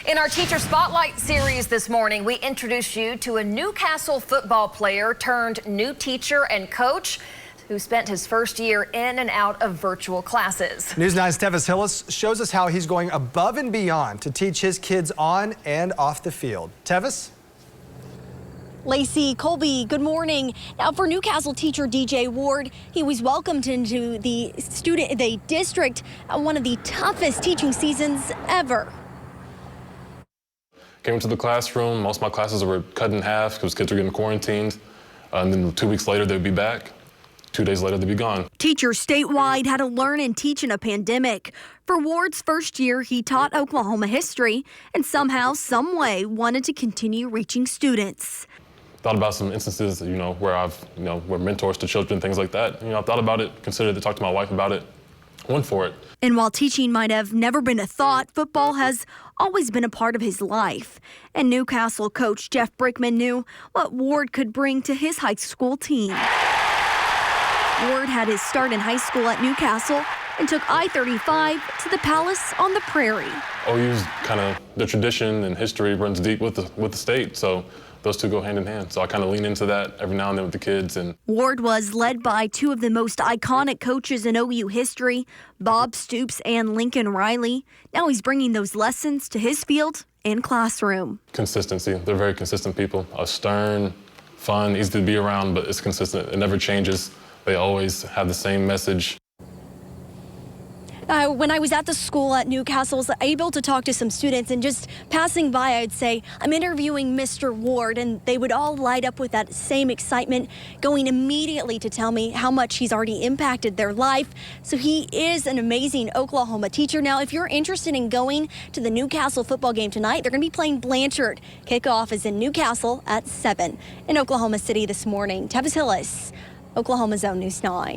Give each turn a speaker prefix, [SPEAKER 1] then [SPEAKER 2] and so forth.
[SPEAKER 1] In our Teacher Spotlight series this morning, we introduce you to a Newcastle football player turned new teacher and coach who spent his first year in and out of virtual classes.
[SPEAKER 2] News 9's Tevis Hillis shows us how he's going above and beyond to teach his kids on and off the field. Tevis?
[SPEAKER 3] Lacey, Colby, good morning. Now for Newcastle teacher DJ Ward, he was welcomed into the district one of the toughest teaching seasons ever.
[SPEAKER 4] Came into the classroom, most of my classes were cut in half because kids were getting quarantined. And then 2 weeks later, they'd be back. 2 days later, they'd be gone.
[SPEAKER 3] Teachers statewide had to learn and teach in a pandemic. For Ward's first year, he taught Oklahoma history and somehow, some way, wanted to continue reaching students.
[SPEAKER 4] Thought about some instances, where we're mentors to children, things like that. I thought about it, considered it, talked to my wife about it, went for it.
[SPEAKER 3] And while teaching might have never been a thought, football has always been a part of his life. And Newcastle coach Jeff Brickman knew what Ward could bring to his high school team. Ward had his start in high school at Newcastle and took I-35 to the Palace on the Prairie.
[SPEAKER 4] OU's kind of, the tradition and history runs deep with the state, so those two go hand in hand. So I kind of lean into that every now and then with the kids. And
[SPEAKER 3] Ward was led by two of the most iconic coaches in OU history, Bob Stoops and Lincoln Riley. Now he's bringing those lessons to his field and classroom.
[SPEAKER 4] Consistency. They're very consistent people. Stern, fun, easy to be around, but it's consistent. It never changes. They always have the same message.
[SPEAKER 3] When I was at the school at Newcastle, I was able to talk to some students, and just passing by, I'd say, I'm interviewing Mr. Ward, and they would all light up with that same excitement, going immediately to tell me how much he's already impacted their life. So he is an amazing Oklahoma teacher. Now, if you're interested in going to the Newcastle football game tonight, they're going to be playing Blanchard. Kickoff is in Newcastle at 7. In Oklahoma City this morning, Tevis Hillis, Oklahoma's own News 9.